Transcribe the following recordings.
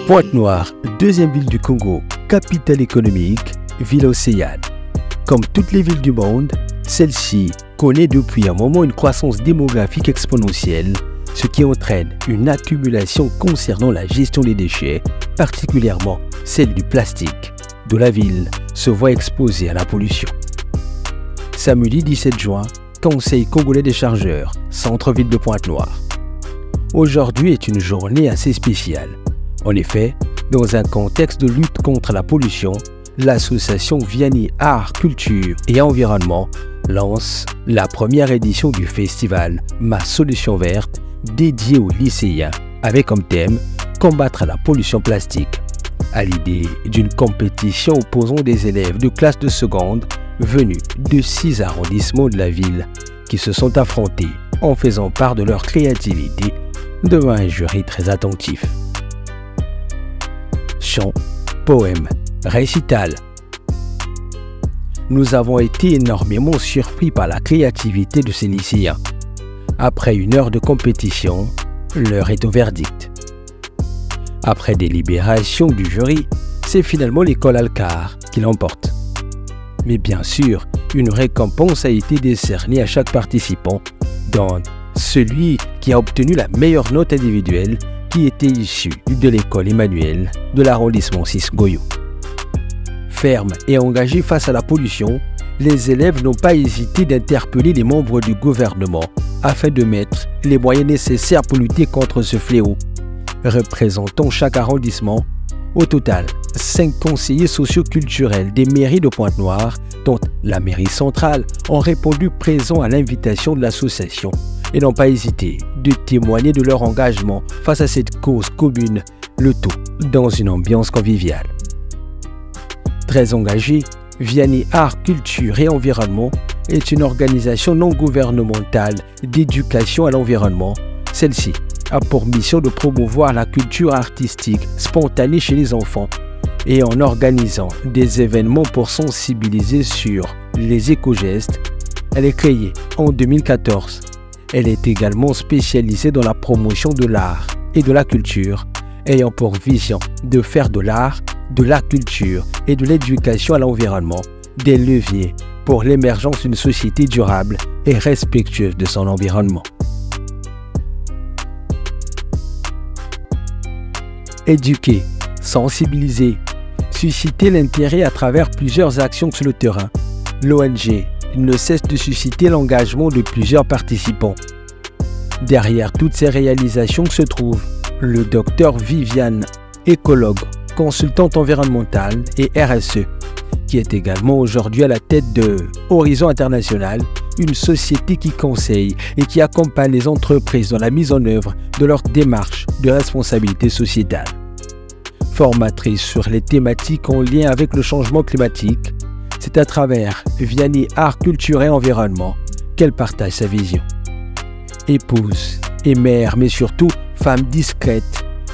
Pointe-Noire, deuxième ville du Congo, capitale économique, ville océane. Comme toutes les villes du monde, celle-ci connaît depuis un moment une croissance démographique exponentielle, ce qui entraîne une accumulation concernant la gestion des déchets, particulièrement celle du plastique, dont la ville se voit exposée à la pollution. Samedi 17 juin, Conseil congolais des chargeurs, centre-ville de Pointe-Noire. Aujourd'hui est une journée assez spéciale. En effet, dans un contexte de lutte contre la pollution, l'association Vianney Art, Culture et Environnement lance la première édition du festival Ma Solution Verte dédié aux lycéens avec comme thème « Combattre la pollution plastique » à l'idée d'une compétition opposant des élèves de classe de seconde venus de 6 arrondissements de la ville qui se sont affrontés en faisant part de leur créativité devant un jury très attentif. Chants, poèmes, récital. Nous avons été énormément surpris par la créativité de ces lycéens. Après une heure de compétition, l'heure est au verdict. Après délibération du jury, c'est finalement l'école Alcar qui l'emporte. Mais bien sûr, une récompense a été décernée à chaque participant, dont celui qui a obtenu la meilleure note individuelle qui était issu de l'école Emmanuel de l'arrondissement 6 Goyo. Fermes et engagés face à la pollution, les élèves n'ont pas hésité d'interpeller les membres du gouvernement afin de mettre les moyens nécessaires pour lutter contre ce fléau. Représentant chaque arrondissement, au total, 5 conseillers socio-culturels des mairies de Pointe-Noire, dont la mairie centrale, ont répondu présents à l'invitation de l'association et n'ont pas hésité de témoigner de leur engagement face à cette cause commune, le tout dans une ambiance conviviale. Très engagée, Vianney Art, Culture et Environnement est une organisation non gouvernementale d'éducation à l'environnement. Celle-ci a pour mission de promouvoir la culture artistique spontanée chez les enfants et en organisant des événements pour sensibiliser sur les éco-gestes. Elle est créée en 2014. Elle est également spécialisée dans la promotion de l'art et de la culture, ayant pour vision de faire de l'art, de la culture et de l'éducation à l'environnement des leviers pour l'émergence d'une société durable et respectueuse de son environnement. Éduquer, sensibiliser, susciter l'intérêt à travers plusieurs actions sur le terrain, l'ONG ne cesse de susciter l'engagement de plusieurs participants. Derrière toutes ces réalisations se trouve le docteur Viviane, écologue, consultante environnementale et RSE, qui est également aujourd'hui à la tête de Horizon International, une société qui conseille et qui accompagne les entreprises dans la mise en œuvre de leurs démarches de responsabilité sociétale. Formatrice sur les thématiques en lien avec le changement climatique, c'est à travers Vianney Art, Culture et Environnement qu'elle partage sa vision. Épouse et mère, mais surtout femme discrète,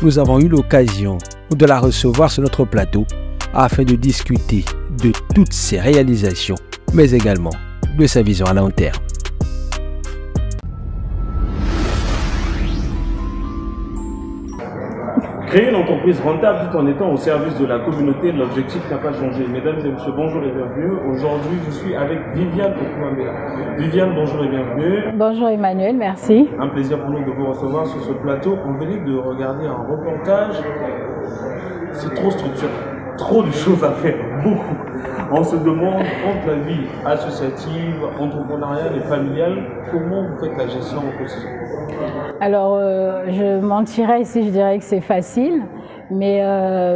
nous avons eu l'occasion de la recevoir sur notre plateau afin de discuter de toutes ses réalisations, mais également de sa vision à long terme. Créer une entreprise rentable tout en étant au service de la communauté, l'objectif n'a pas changé. Mesdames et messieurs, bonjour et bienvenue. Aujourd'hui, je suis avec Viviane Okumambela. Viviane, bonjour et bienvenue. Bonjour Emmanuel, merci. Un plaisir pour nous de vous recevoir sur ce plateau. On venait de regarder un reportage. C'est trop structuré, trop de choses à faire, beaucoup. On se demande, entre la vie associative, entrepreneuriale et familiale, comment vous faites la gestion au quotidien? Alors, je mentirais si je dirais que c'est facile, mais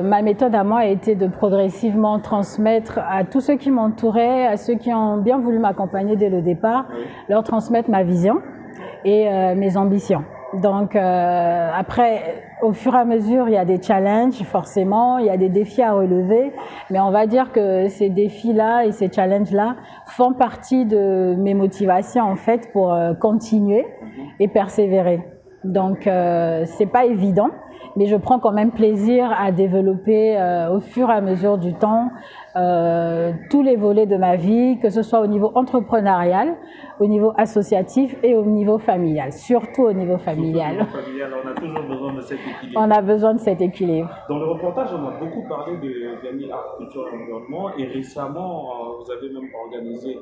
ma méthode à moi a été de progressivement transmettre à tous ceux qui m'entouraient, à ceux qui ont bien voulu m'accompagner dès le départ, leur transmettre ma vision et mes ambitions. Donc après, au fur et à mesure, il y a des challenges forcément, il y a des défis à relever, mais on va dire que ces défis-là et ces challenges-là font partie de mes motivations en fait pour continuer et persévérer. Donc c'est pas évident, mais je prends quand même plaisir à développer au fur et à mesure du temps tous les volets de ma vie, que ce soit au niveau entrepreneurial, au niveau associatif et au niveau familial, surtout au niveau familial. On a toujours besoin de cet équilibre. On a besoin de cet équilibre. Dans le reportage, on a beaucoup parlé de Vianney Art, Culture et Environnement, et récemment, vous avez même organisé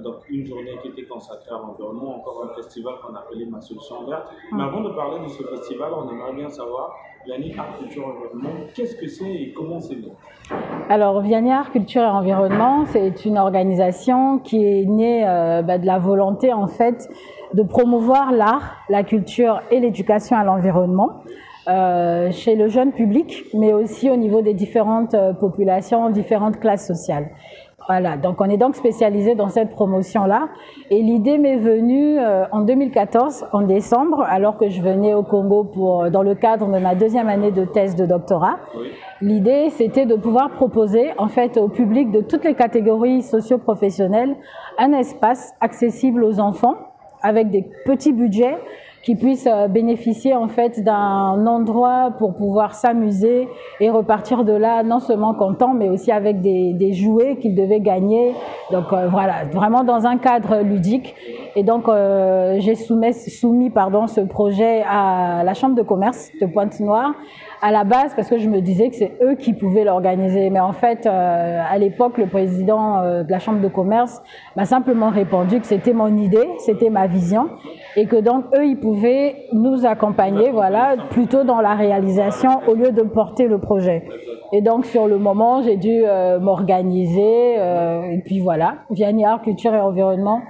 donc une journée qui était consacrée à l'environnement, encore un festival qu'on appelait Ma Solution Verte. Mais avant de parler de ce festival, on aimerait bien savoir, Vianney Art, Culture et Environnement, qu'est-ce que c'est et comment c'est né? Alors, Vianney Art, Culture et Environnement, c'est une organisation qui est née de la volonté, en fait, de promouvoir l'art, la culture et l'éducation à l'environnement chez le jeune public, mais aussi au niveau des différentes populations, différentes classes sociales. Voilà, donc on est donc spécialisé dans cette promotion-là. Et l'idée m'est venue en 2014, en décembre, alors que je venais au Congo dans le cadre de ma deuxième année de thèse de doctorat. Oui. L'idée, c'était de pouvoir proposer en fait au public de toutes les catégories socio-professionnelles un espace accessible aux enfants avec des petits budgets qui puissent bénéficier en fait d'un endroit pour pouvoir s'amuser et repartir de là non seulement content mais aussi avec des jouets qu'ils devaient gagner. Donc voilà, vraiment dans un cadre ludique. Et donc j'ai soumis ce projet à la Chambre de commerce de Pointe-Noire à la base parce que je me disais que c'est eux qui pouvaient l'organiser. Mais en fait, à l'époque, le président de la Chambre de commerce m'a simplement répondu que c'était mon idée, c'était ma vision et que donc eux, ils pouvaient nous accompagner, voilà, plutôt dans la réalisation au lieu de porter le projet. Et donc sur le moment, j'ai dû m'organiser et puis voilà, Vianney Art, Culture et Environnement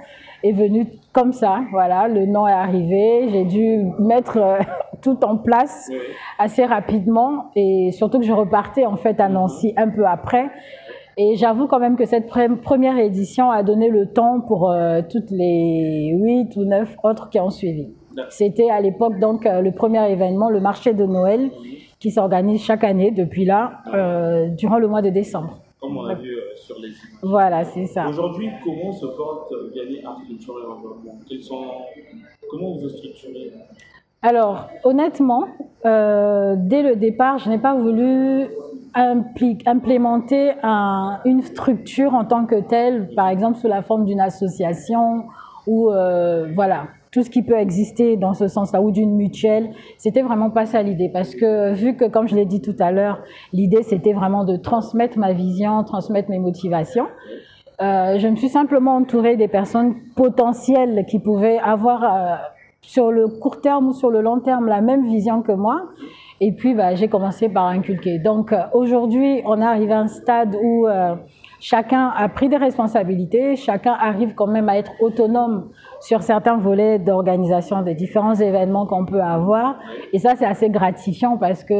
est venu comme ça, voilà, le nom est arrivé, j'ai dû mettre tout en place assez rapidement et surtout que je repartais en fait à Nancy un peu après. Et j'avoue quand même que cette première édition a donné le temps pour toutes les 8 ou 9 autres qui ont suivi. C'était à l'époque donc le premier événement, le marché de Noël, qui s'organise chaque année depuis là, durant le mois de décembre. Comme on a vu sur les images. Voilà, c'est ça. Aujourd'hui, comment se porte Vianney Art, Culture et Environnement? Comment vous structurez? Alors, honnêtement, dès le départ, je n'ai pas voulu implémenter une structure en tant que telle, par exemple sous la forme d'une association ou voilà, tout ce qui peut exister dans ce sens-là, ou d'une mutuelle. C'était vraiment pas ça l'idée, parce que vu que, comme je l'ai dit tout à l'heure, l'idée c'était vraiment de transmettre ma vision, transmettre mes motivations. Je me suis simplement entourée des personnes potentielles qui pouvaient avoir sur le court terme ou sur le long terme la même vision que moi. Et puis j'ai commencé par inculquer. Donc aujourd'hui, on est arrivé à un stade où chacun a pris des responsabilités, chacun arrive quand même à être autonome sur certains volets d'organisation des différents événements qu'on peut avoir. Et ça, c'est assez gratifiant parce que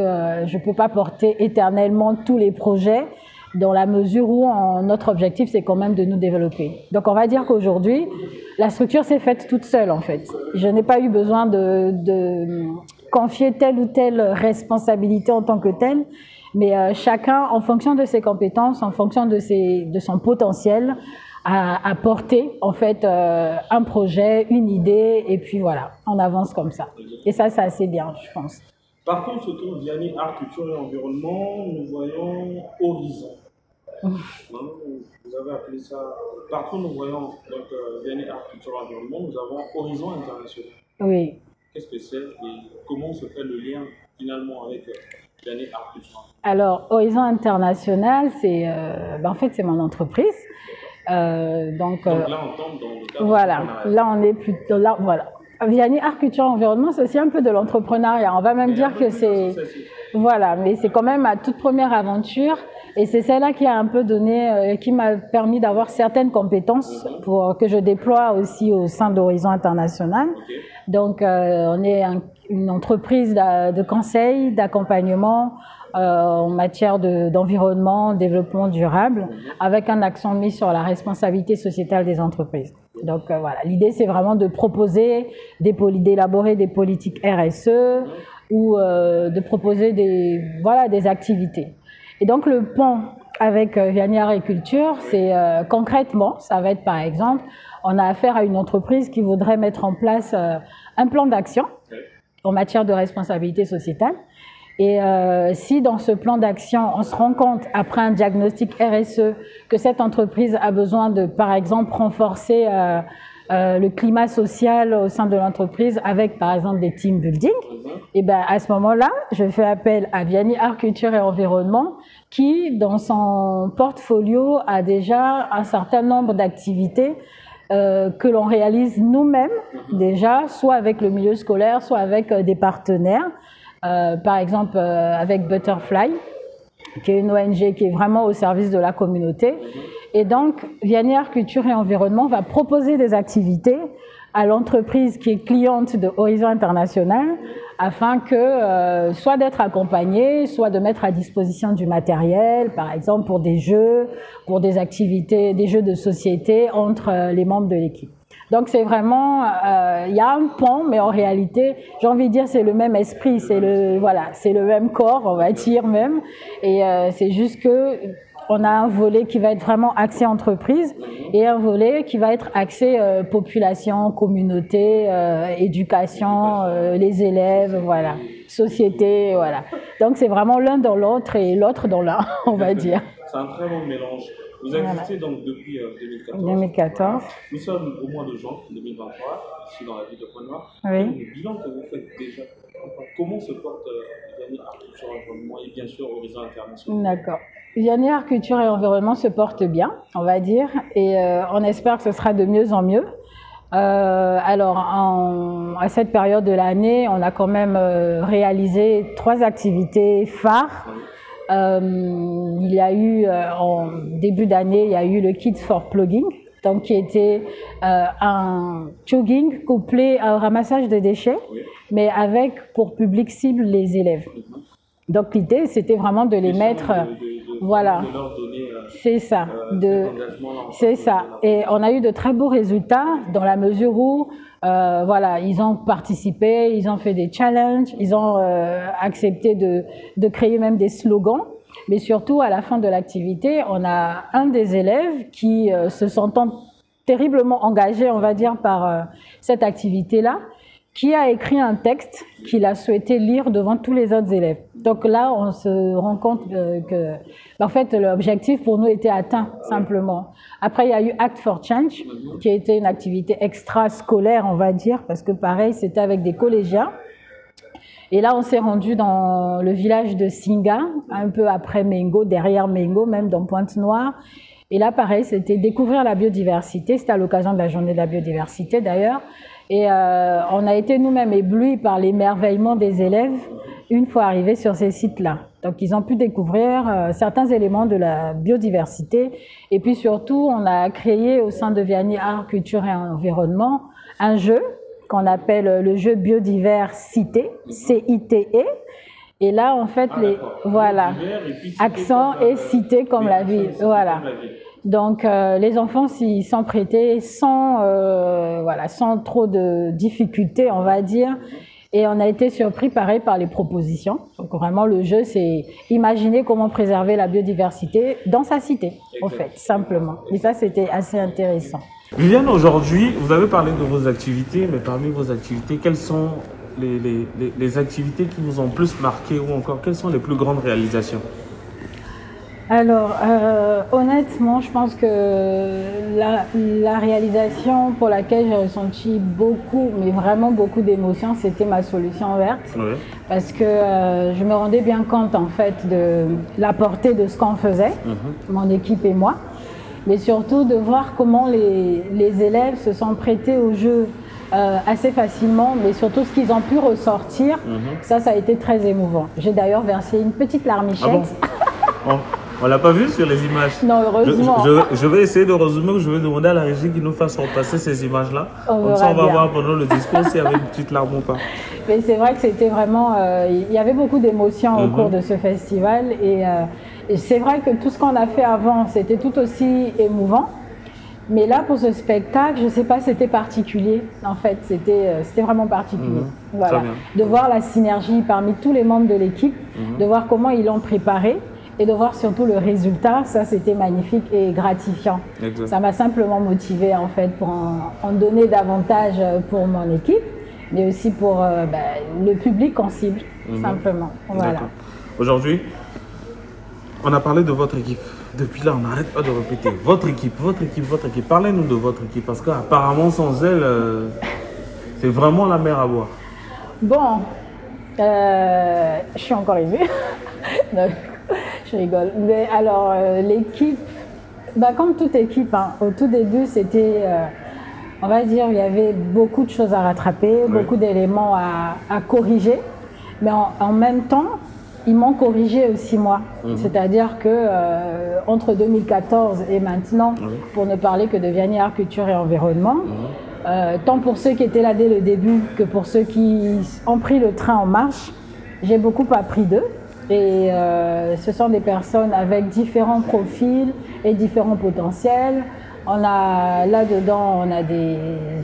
je ne peux pas porter éternellement tous les projets dans la mesure où notre objectif, c'est quand même de nous développer. Donc, on va dire qu'aujourd'hui, la structure s'est faite toute seule, en fait. Je n'ai pas eu besoin de confier telle ou telle responsabilité en tant que telle, mais chacun, en fonction de ses compétences, en fonction de son potentiel, à porter en fait un projet, une idée, et puis voilà, on avance comme ça. Et ça, c'est assez bien, je pense. Par contre, surtout Vianney Art, Culture et Environnement, nous voyons Horizon. Vous avez appelé ça. Par contre, nous voyons donc Vianney Art, Culture et Environnement, nous avons Horizon International. Oui. Qu'est-ce que c'est et comment se fait le lien finalement avec Vianney Art, Culture? Alors, Horizon International, c'est en fait c'est mon entreprise. Donc là, on tombe dans le cadre. Voilà, là on est plutôt là, voilà. Vianney Art, Culture, Environnement, c'est aussi un peu de l'entrepreneuriat. On va même dire que c'est, voilà, mais c'est quand même ma toute première aventure et c'est celle-là qui a un peu donné, qui m'a permis d'avoir certaines compétences pour que je déploie aussi au sein d'Horizon International. Donc, on est une entreprise de conseil, d'accompagnement en matière d'environnement, développement durable, avec un accent mis sur la responsabilité sociétale des entreprises. Donc voilà, l'idée c'est vraiment de proposer, d'élaborer des politiques RSE ou de proposer des activités. Et donc le pont avec Vianney Agriculture, c'est concrètement, ça va être par exemple, on a affaire à une entreprise qui voudrait mettre en place un plan d'action en matière de responsabilité sociétale. Et si dans ce plan d'action, on se rend compte, après un diagnostic RSE, que cette entreprise a besoin de, par exemple, renforcer le climat social au sein de l'entreprise avec, par exemple, des team building, et ben à ce moment-là, je fais appel à Vianney Agriculture et Environnement, qui, dans son portfolio, a déjà un certain nombre d'activités que l'on réalise nous-mêmes, déjà, soit avec le milieu scolaire, soit avec des partenaires. Par exemple avec Butterfly, qui est une ONG qui est vraiment au service de la communauté. Et donc, Vianney Agriculture et Environnement va proposer des activités à l'entreprise qui est cliente de Horizon International afin que soit d'être accompagnée, soit de mettre à disposition du matériel, par exemple pour des jeux, pour des activités, des jeux de société entre les membres de l'équipe. Donc c'est vraiment, il y a un pont, mais en réalité, j'ai envie de dire, c'est le même esprit, c'est le même corps, on va dire même. Et c'est juste que on a un volet qui va être vraiment axé entreprise et un volet qui va être axé population, communauté, éducation, les élèves, voilà, société, voilà. Donc c'est vraiment l'un dans l'autre et l'autre dans l'un, on va dire. C'est un très bon mélange. Vous existez donc depuis 2014. Nous sommes au mois de juin 2023, ici dans la ville de Pointe-Noire. Oui. Le bilan que vous faites déjà, comment se porte Vianney Agriculture et Environnement et bien sûr Horizon International? D'accord. Vianney Agriculture et Environnement se porte bien, on va dire, et on espère que ce sera de mieux en mieux. Alors, à cette période de l'année, on a quand même réalisé 3 activités phares. Il y a eu, en début d'année, il y a eu le Kids for Plugging, donc qui était un jogging couplé à un ramassage de déchets, mais avec pour public cible les élèves. Donc l'idée, c'était vraiment de les mettre, voilà, c'est ça, c'est ça. Et on a eu de très beaux résultats dans la mesure où, voilà, ils ont participé, ils ont fait des challenges, ils ont accepté de créer même des slogans. Mais surtout, à la fin de l'activité, on a un des élèves qui se sentant terriblement engagé, on va dire, par cette activité-là, qui a écrit un texte qu'il a souhaité lire devant tous les autres élèves. Donc là, on se rend compte que en fait, l'objectif pour nous était atteint, simplement. Après, il y a eu Act for Change, qui a été une activité extra-scolaire, on va dire, parce que pareil, c'était avec des collégiens. Et là, on s'est rendu dans le village de Singa, un peu après Mengo, derrière Mengo, même dans Pointe-Noire. Et là, pareil, c'était découvrir la biodiversité. C'était à l'occasion de la journée de la biodiversité, d'ailleurs. Et on a été nous-mêmes éblouis par l'émerveillement des élèves une fois arrivés sur ces sites-là. Donc, ils ont pu découvrir certains éléments de la biodiversité. Et puis surtout, on a créé au sein de Vianney Agriculture et Environnement un jeu qu'on appelle le jeu Biodivers Cité, C-I-T-E. Et là, en fait, voilà, accent et cité comme la ville, voilà. Donc, les enfants s'y sont prêtés sans trop de difficultés, on va dire. Et on a été surpris, pareil, par les propositions. Donc, vraiment, le jeu, c'est imaginer comment préserver la biodiversité dans sa cité, en fait, simplement. Et ça, c'était assez intéressant. Viviane, aujourd'hui, vous avez parlé de vos activités, mais parmi vos activités, quelles sont les activités qui vous ont plus marqué ou encore quelles sont les plus grandes réalisations? Alors, honnêtement, je pense que la réalisation pour laquelle j'ai ressenti beaucoup, mais vraiment beaucoup d'émotions, c'était ma solution verte. Oui. Parce que je me rendais bien compte, en fait, de la portée de ce qu'on faisait, mon équipe et moi. Mais surtout de voir comment les élèves se sont prêtés au jeu assez facilement, mais surtout ce qu'ils ont pu ressortir, ça a été très émouvant. J'ai d'ailleurs versé une petite larmichette. Ah bon? On ne l'a pas vu sur les images. Non, heureusement. Je vais essayer de résumer, je vais demander à la régie qui nous fasse repasser ces images-là. Comme ça, on va voir pendant le discours s'il y avait une petite larme ou pas. Mais c'est vrai que c'était vraiment... il y avait beaucoup d'émotions au cours de ce festival. Et c'est vrai que tout ce qu'on a fait avant, c'était tout aussi émouvant. Mais là, pour ce spectacle, je ne sais pas, c'était particulier. En fait, c'était vraiment particulier. Voilà. De voir la synergie parmi tous les membres de l'équipe, de voir comment ils l'ont préparé et de voir surtout le résultat. Ça, c'était magnifique et gratifiant. Exact. Ça m'a simplement motivée, en fait, pour en donner davantage pour mon équipe, mais aussi pour le public qu'on cible, simplement. Voilà. Aujourd'hui, on a parlé de votre équipe. Depuis là, on n'arrête pas de répéter. Votre équipe, votre équipe, votre équipe. Parlez-nous de votre équipe, parce qu'apparemment, sans elle, c'est vraiment la mer à boire. Bon, je suis encore émue. Je rigole. Mais alors, l'équipe, comme toute équipe, hein, au tout début, c'était, on va dire, il y avait beaucoup de choses à rattraper, beaucoup d'éléments à corriger. Mais en même temps, ils m'ont corrigé aussi moi. C'est-à-dire que entre 2014 et maintenant, pour ne parler que de Vianney Art, Culture et Environnement, tant pour ceux qui étaient là dès le début que pour ceux qui ont pris le train en marche, j'ai beaucoup appris d'eux. Et ce sont des personnes avec différents profils et différents potentiels. On a là-dedans, on a des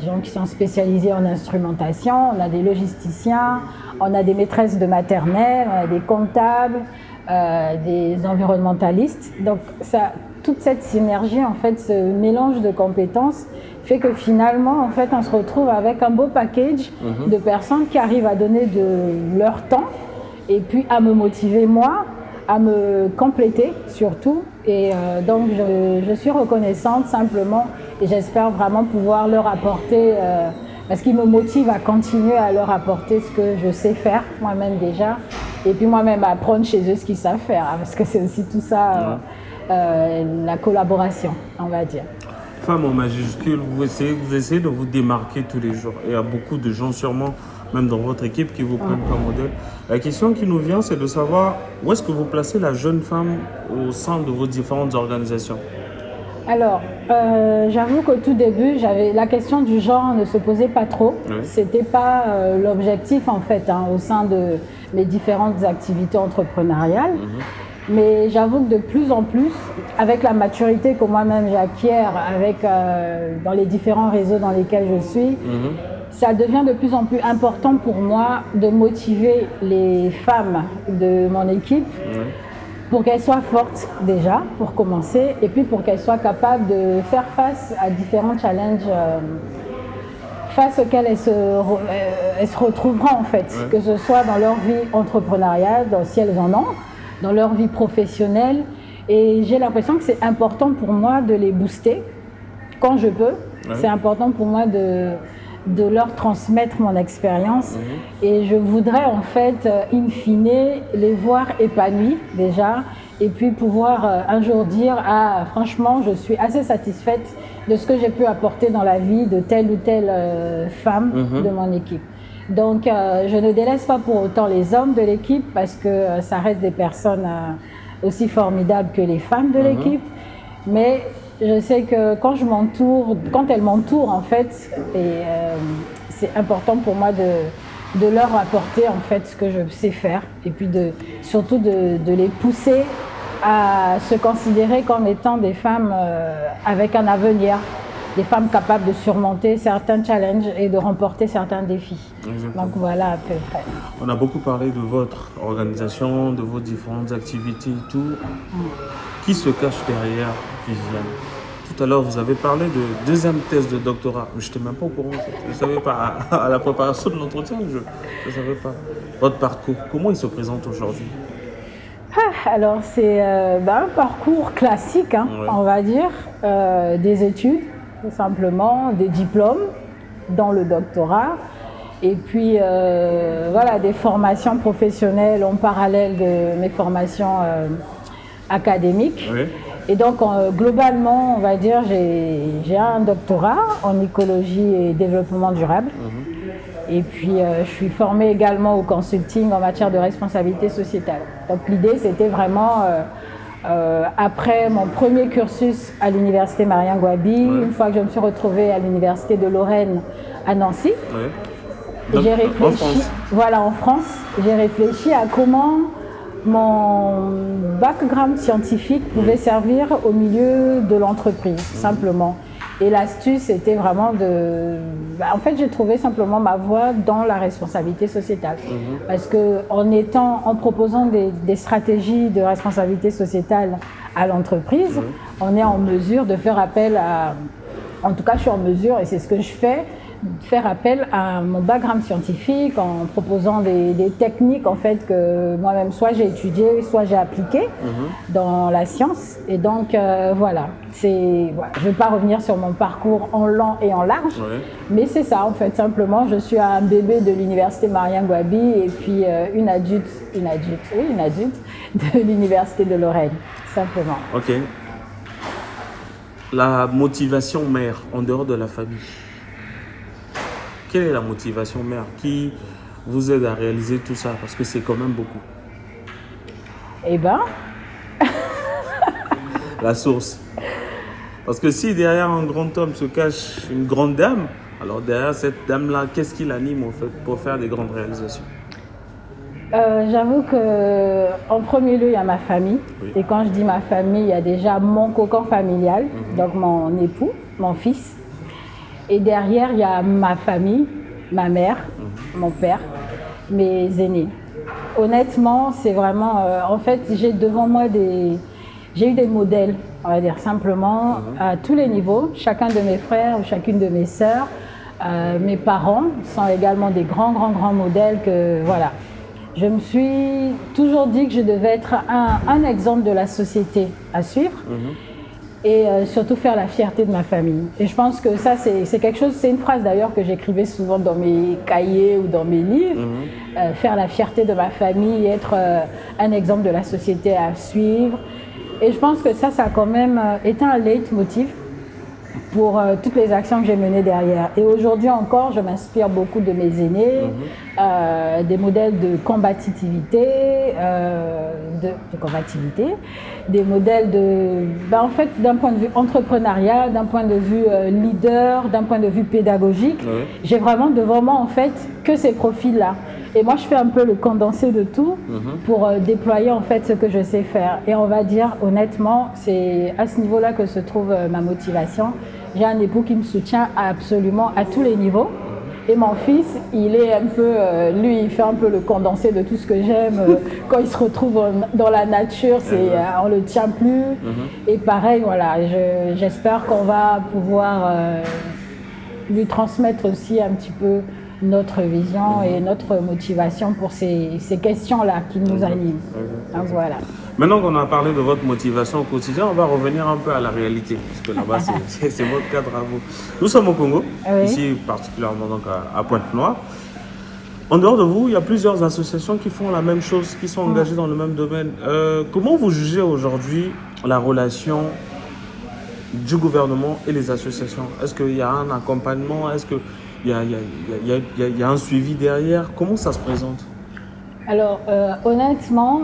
gens qui sont spécialisés en instrumentation, on a des logisticiens, on a des maîtresses de maternelle, on a des comptables, des environnementalistes. Donc toute cette synergie, en fait, ce mélange de compétences fait que finalement, en fait, on se retrouve avec un beau package de personnes qui arrivent à donner de leur temps et puis à me motiver moi, à me compléter surtout. Et donc je suis reconnaissante simplement et j'espère vraiment pouvoir leur apporter, parce qu'ils me motivent à continuer à leur apporter ce que je sais faire moi-même déjà, et puis moi-même apprendre chez eux ce qu'ils savent faire, hein, parce que c'est aussi tout ça, la collaboration, on va dire. Femme en majuscule, vous essayez de vous démarquer tous les jours. Et il y a beaucoup de gens sûrement, même dans votre équipe, qui vous prennent comme modèle. La question qui nous vient, c'est de savoir où est-ce que vous placez la jeune femme au sein de vos différentes organisations. Alors, j'avoue qu'au tout début, la question du genre ne se posait pas trop. C'était pas l'objectif, en fait, hein, au sein de mes différentes activités entrepreneuriales. Mais j'avoue que de plus en plus, avec la maturité que moi-même j'acquiers dans les différents réseaux dans lesquels je suis, ça devient de plus en plus important pour moi de motiver les femmes de mon équipe pour qu'elles soient fortes déjà, pour commencer, et puis pour qu'elles soient capables de faire face à différents challenges face auxquels elles se retrouveront en fait, que ce soit dans leur vie entrepreneuriale, si elles en ont, dans leur vie professionnelle. Et j'ai l'impression que c'est important pour moi de les booster quand je peux. C'est important pour moi de leur transmettre mon expérience. Et je voudrais en fait, in fine, les voir épanouis déjà, et puis pouvoir un jour dire « Ah, franchement, je suis assez satisfaite de ce que j'ai pu apporter dans la vie de telle ou telle femme de mon équipe ». Donc, je ne délaisse pas pour autant les hommes de l'équipe parce que ça reste des personnes aussi formidables que les femmes de l'équipe. Mais je sais que quand elles m'entourent en fait, c'est important pour moi de leur apporter en fait ce que je sais faire et puis surtout de les pousser à se considérer comme étant des femmes avec un avenir. Des femmes capables de surmonter certains challenges et de remporter certains défis. Exactement. Donc voilà à peu près. On a beaucoup parlé de votre organisation, de vos différentes activités et tout. Qui se cache derrière Viviane? Tout à l'heure, vous avez parlé de deuxième thèse de doctorat. Je n'étais même pas au courant. Je ne savais pas. À la préparation de l'entretien, je ne savais pas. Votre parcours, comment il se présente aujourd'hui? Alors, c'est un parcours classique, hein, on va dire. Des études, tout simplement, des diplômes dans le doctorat. Et puis, voilà, des formations professionnelles en parallèle de mes formations académiques. Et donc, globalement, on va dire, j'ai un doctorat en écologie et développement durable. Et puis, je suis formée également au consulting en matière de responsabilité sociétale. Donc, l'idée, c'était vraiment, après mon premier cursus à l'université Marien Gouabi, une fois que je me suis retrouvée à l'université de Lorraine à Nancy, j'ai réfléchi, voilà, en France, j'ai réfléchi à comment mon background scientifique pouvait servir au milieu de l'entreprise, simplement. Et l'astuce était vraiment de... En fait, j'ai trouvé simplement ma voie dans la responsabilité sociétale. Parce qu'en proposant des stratégies de responsabilité sociétale à l'entreprise, on est en mesure de faire appel à... En tout cas, je suis en mesure, et c'est ce que je fais, faire appel à mon background scientifique en proposant des techniques en fait que moi-même soit j'ai étudié, soit j'ai appliqué dans la science. Et donc voilà, je ne vais pas revenir sur mon parcours en long et en large, mais c'est ça en fait, simplement je suis un bébé de l'université Mariam Gouabi et puis une adulte de l'université de Lorraine, simplement. Ok. La motivation mère en dehors de la famille. Quelle est la motivation mère qui vous aide à réaliser tout ça? Parce que c'est quand même beaucoup. Eh ben... La source. Parce que si derrière un grand homme se cache une grande dame, alors derrière cette dame-là, qu'est-ce qui l'anime en fait pour faire des grandes réalisations? J'avoue qu'en premier lieu, il y a ma famille. Et quand je dis ma famille, il y a déjà mon cocon familial, donc mon époux, mon fils. Et derrière, il y a ma famille, ma mère, mon père, mes aînés. Honnêtement, c'est vraiment... en fait, j'ai devant moi j'ai eu des modèles, on va dire simplement, à tous les niveaux. Chacun de mes frères ou chacune de mes sœurs, mes parents sont également des grands modèles que... Voilà. Je me suis toujours dit que je devais être un exemple de la société à suivre. Et surtout faire la fierté de ma famille. Et je pense que ça, c'est quelque chose, c'est une phrase d'ailleurs que j'écrivais souvent dans mes cahiers ou dans mes livres. Faire la fierté de ma famille, être un exemple de la société à suivre. Et je pense que ça a quand même été un leitmotiv pour toutes les actions que j'ai menées derrière. Et aujourd'hui encore, je m'inspire beaucoup de mes aînés, des modèles de combativité, des modèles en fait, d'un point de vue entrepreneurial, d'un point de vue leader, d'un point de vue pédagogique. J'ai vraiment devant moi en fait que ces profils-là. Et moi, je fais un peu le condensé de tout pour déployer en fait ce que je sais faire. Et on va dire honnêtement, c'est à ce niveau-là que se trouve ma motivation. J'ai un époux qui me soutient absolument à tous les niveaux. Et mon fils, il est un peu, lui, il fait un peu le condensé de tout ce que j'aime. Quand il se retrouve dans la nature, on le tient plus. Et pareil, voilà, j'espère qu'on va pouvoir lui transmettre aussi un petit peu notre vision et notre motivation pour ces questions-là qui nous animent. Donc voilà. Maintenant qu'on a parlé de votre motivation au quotidien, on va revenir un peu à la réalité, parce que là-bas, c'est votre cadre à vous. Nous sommes au Congo, ici particulièrement donc à Pointe-Noire. En dehors de vous, il y a plusieurs associations qui font la même chose, qui sont engagées dans le même domaine. Comment vous jugez aujourd'hui la relation du gouvernement et les associations? Est-ce qu'il y a un accompagnement? Est-ce qu'il y a un suivi derrière? Comment ça se présente? Alors, honnêtement,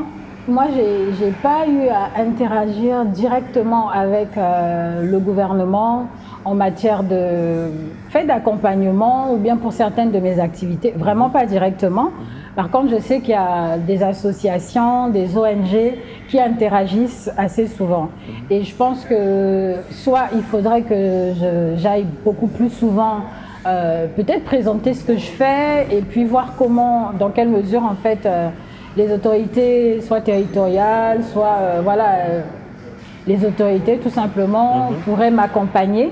moi, je n'ai pas eu à interagir directement avec le gouvernement en matière de fait d'accompagnement ou bien pour certaines de mes activités. Vraiment pas directement. Par contre, je sais qu'il y a des associations, des ONG qui interagissent assez souvent. Et je pense que soit il faudrait que j'aille beaucoup plus souvent peut-être présenter ce que je fais et puis voir comment, dans quelle mesure en fait les autorités, soit territoriales, soit les autorités tout simplement pourraient m'accompagner.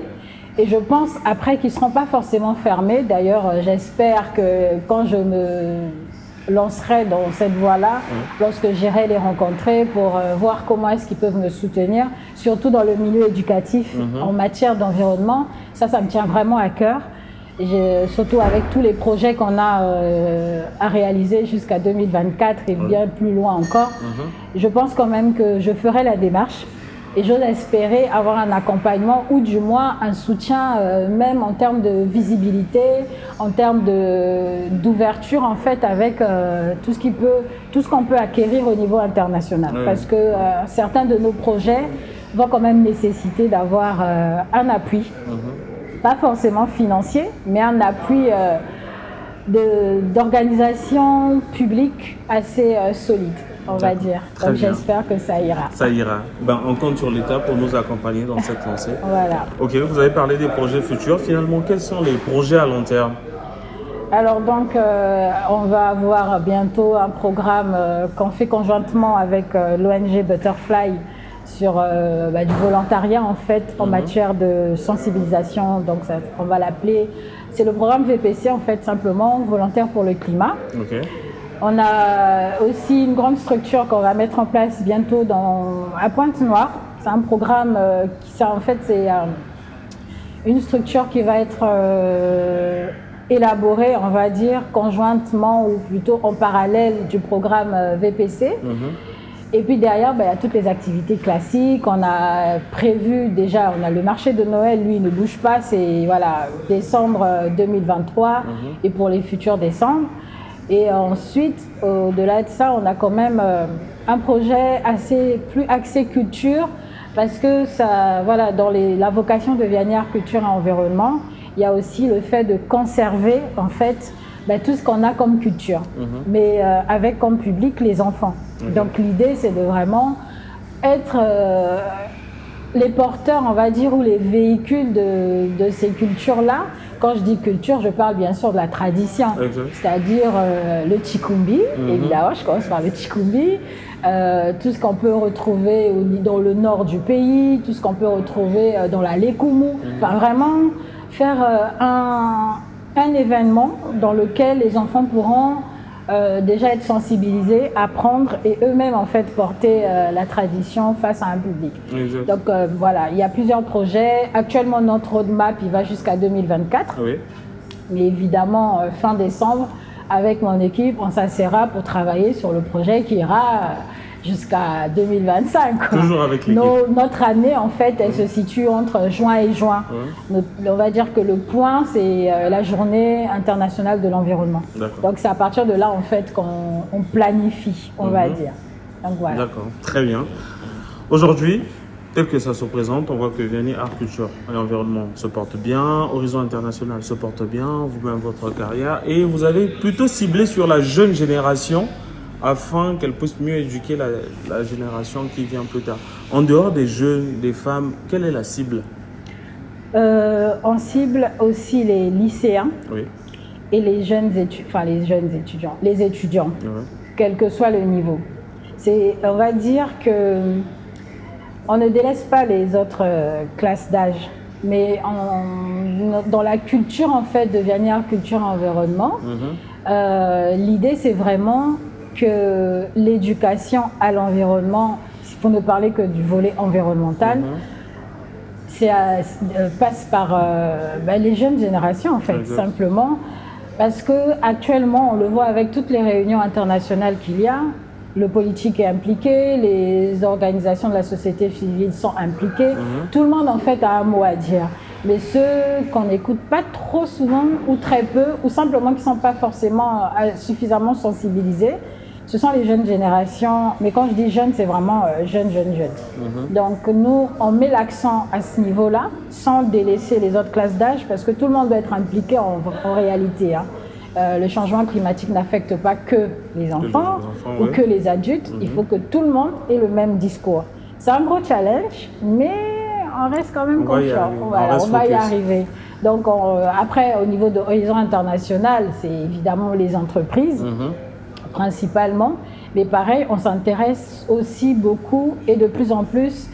Et je pense après qu'ils ne seront pas forcément fermés. D'ailleurs, j'espère que quand je me lancerai dans cette voie-là, lorsque j'irai les rencontrer pour voir comment est-ce qu'ils peuvent me soutenir, surtout dans le milieu éducatif en matière d'environnement, ça me tient vraiment à cœur. Surtout avec tous les projets qu'on a à réaliser jusqu'à 2024 et bien plus loin encore, je pense quand même que je ferai la démarche et j'ose espérer avoir un accompagnement ou du moins un soutien même en termes de visibilité, en termes d'ouverture en fait avec tout ce qu'on peut acquérir au niveau international. Parce que certains de nos projets vont quand même nécessiter d'avoir un appui. Pas forcément financier, mais un appui d'organisation publique assez solide, on va dire. Donc j'espère que ça ira. Ça ira. Ben, on compte sur l'État pour nous accompagner dans cette lancée. Voilà. Ok, vous avez parlé des projets futurs. Finalement, quels sont les projets à long terme? Alors donc, on va avoir bientôt un programme qu'on fait conjointement avec l'ONG Butterfly sur du volontariat en fait en matière de sensibilisation. Donc ça, on va l'appeler, c'est le programme VPC en fait, simplement volontaire pour le climat. Okay. On a aussi une grande structure qu'on va mettre en place bientôt à Pointe-Noire. C'est un programme c'est une structure qui va être élaborée, on va dire, conjointement ou plutôt en parallèle du programme VPC. Et puis derrière, il y a toutes les activités classiques. On a prévu déjà, on a le marché de Noël, lui, il ne bouge pas, c'est voilà, décembre 2023 et pour les futurs décembre. Et ensuite, au-delà de ça, on a quand même un projet plus axé culture parce que ça, voilà, dans la vocation de Vianières Culture et Environnement, il y a aussi le fait de conserver en fait tout ce qu'on a comme culture, mais avec comme public les enfants. Donc l'idée c'est de vraiment être les porteurs, on va dire, ou les véhicules de ces cultures-là. Quand je dis culture, je parle bien sûr de la tradition, c'est-à-dire le Chikumbi, évidemment, je commence par le Chikumbi, tout ce qu'on peut retrouver dans le nord du pays, tout ce qu'on peut retrouver dans la Lekumu, enfin vraiment faire un événement dans lequel les enfants pourront déjà être sensibilisés, apprendre et eux-mêmes en fait porter la tradition face à un public. Donc voilà, il y a plusieurs projets. Actuellement notre roadmap il va jusqu'à 2024. Mais évidemment fin décembre avec mon équipe on s'assera pour travailler sur le projet qui ira jusqu'à 2025. Toujours avec l'équipe. Notre année, en fait, elle se situe entre juin et juin. On va dire que le point, c'est la journée internationale de l'environnement. Donc, c'est à partir de là, en fait, qu'on planifie, on va dire. Donc, voilà. D'accord, très bien. Aujourd'hui, tel que ça se présente, on voit que Vianières Art, Culture et Environnement se porte bien, Horizon International se porte bien, vous-même votre carrière, et vous avez plutôt ciblé sur la jeune génération afin qu'elle puisse mieux éduquer la génération qui vient plus tard. En dehors des jeunes, des femmes, quelle est la cible? On cible aussi les lycéens et les jeunes étudiants, les étudiants, quel que soit le niveau. On va dire que on ne délaisse pas les autres classes d'âge, mais dans la culture en fait de Vianières Culture et Environnement, l'idée c'est vraiment que l'éducation à l'environnement, pour ne parler que du volet environnemental, passe par les jeunes générations en fait, simplement parce que actuellement on le voit avec toutes les réunions internationales qu'il y a, le politique est impliqué, les organisations de la société civile sont impliquées, tout le monde en fait a un mot à dire. Mais ceux qu'on n'écoute pas trop souvent ou très peu, ou simplement qui ne sont pas forcément suffisamment sensibilisés, ce sont les jeunes générations. Mais quand je dis jeunes, c'est vraiment jeunes. Donc nous, on met l'accent à ce niveau-là, sans délaisser les autres classes d'âge, parce que tout le monde doit être impliqué en réalité. Le changement climatique n'affecte pas que les enfants ou que les adultes. Il faut que tout le monde ait le même discours. C'est un gros challenge, mais on reste quand même confiant. On va y arriver. Donc après, au niveau de Horizon International, c'est évidemment les entreprises, principalement. Mais pareil, on s'intéresse aussi beaucoup et de plus en plus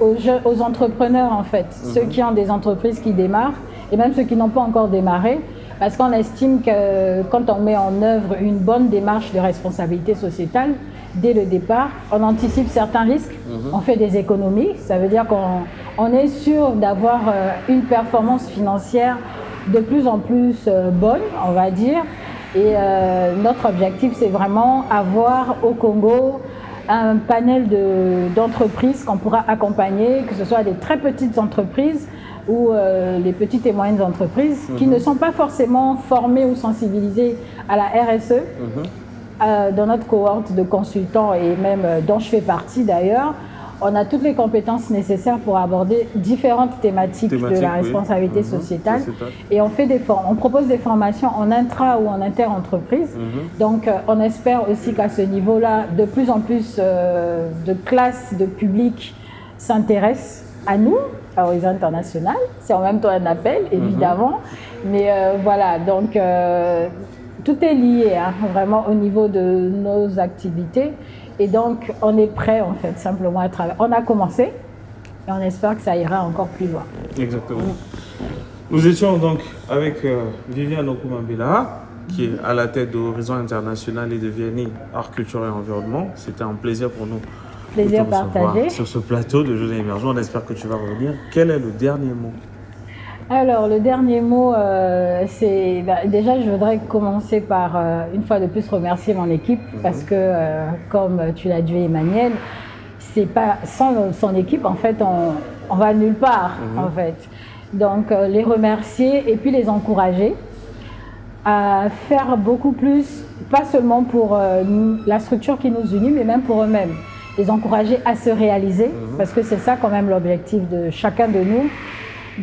aux entrepreneurs, en fait. Ceux qui ont des entreprises qui démarrent et même ceux qui n'ont pas encore démarré. Parce qu'on estime que quand on met en œuvre une bonne démarche de responsabilité sociétale, dès le départ, on anticipe certains risques, on fait des économies. Ça veut dire qu'on est sûr d'avoir une performance financière de plus en plus bonne, on va dire. Et notre objectif, c'est vraiment avoir au Congo un panel d'entreprises qu'on pourra accompagner, que ce soit des très petites entreprises ou les petites et moyennes entreprises qui ne sont pas forcément formées ou sensibilisées à la RSE. Dans notre cohorte de consultants et même dont je fais partie d'ailleurs, on a toutes les compétences nécessaires pour aborder différentes thématiques de la responsabilité sociétale. Et on propose des formations en intra ou en inter-entreprise. Donc, on espère aussi qu'à ce niveau-là, de plus en plus de classes, de publics s'intéressent à nous, à Horizon International. C'est en même temps un appel, évidemment. Mais voilà, donc tout est lié, hein, vraiment au niveau de nos activités. Et donc, on est prêt, en fait, simplement à travailler. On a commencé et on espère que ça ira encore plus loin. Exactement. Nous étions donc avec Viviane Okoumambela, qui est à la tête de Horizon International et de Vianney Art, Culture et Environnement. C'était un plaisir pour nous. Plaisir partagé. Sur ce plateau de Jeunes Émergents, on espère que tu vas revenir. Quel est le dernier mot? Alors, le dernier mot, c'est... déjà, je voudrais commencer par, une fois de plus, remercier mon équipe parce que, comme tu l'as dit, Emmanuel, c'est pas, sans son équipe, en fait, on va nulle part, en fait. Donc, les remercier et puis les encourager à faire beaucoup plus, pas seulement pour la structure qui nous unit, mais même pour eux-mêmes. Les encourager à se réaliser, parce que c'est ça quand même l'objectif de chacun de nous.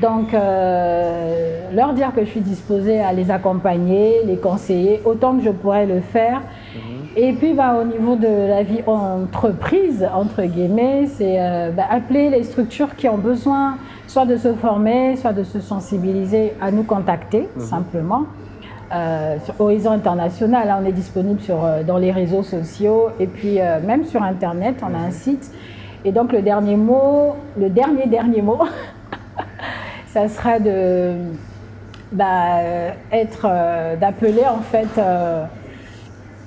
Donc, leur dire que je suis disposée à les accompagner, les conseiller, autant que je pourrais le faire. Et puis, au niveau de la vie entreprise, entre guillemets, c'est appeler les structures qui ont besoin soit de se former, soit de se sensibiliser à nous contacter, simplement. Sur Horizon International, on est disponible dans les réseaux sociaux et puis même sur Internet, on a un site. Et donc le dernier mot, ça sera d'appeler en fait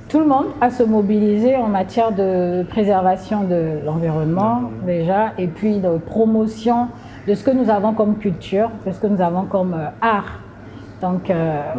tout le monde à se mobiliser en matière de préservation de l'environnement déjà, et puis de promotion de ce que nous avons comme culture, de ce que nous avons comme art. Donc,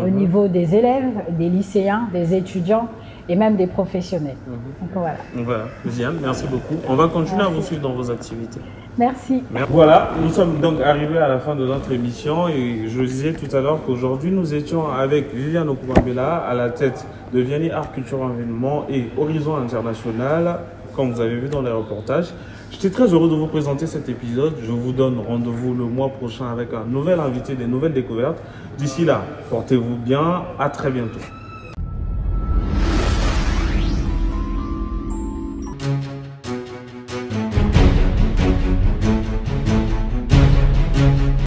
au niveau des élèves, des lycéens, des étudiants et même des professionnels. Donc, voilà. Voilà. Viviane, merci beaucoup. On va continuer à vous suivre dans vos activités. Merci. Voilà, nous sommes donc arrivés à la fin de notre émission et je disais tout à l'heure qu'aujourd'hui nous étions avec Viviane Okoumambela à la tête de Vianney Art, Culture, Environnement et Horizon International, comme vous avez vu dans les reportages. J'étais très heureux de vous présenter cet épisode. Je vous donne rendez-vous le mois prochain avec un nouvel invité, des nouvelles découvertes. D'ici là, portez-vous bien. À très bientôt.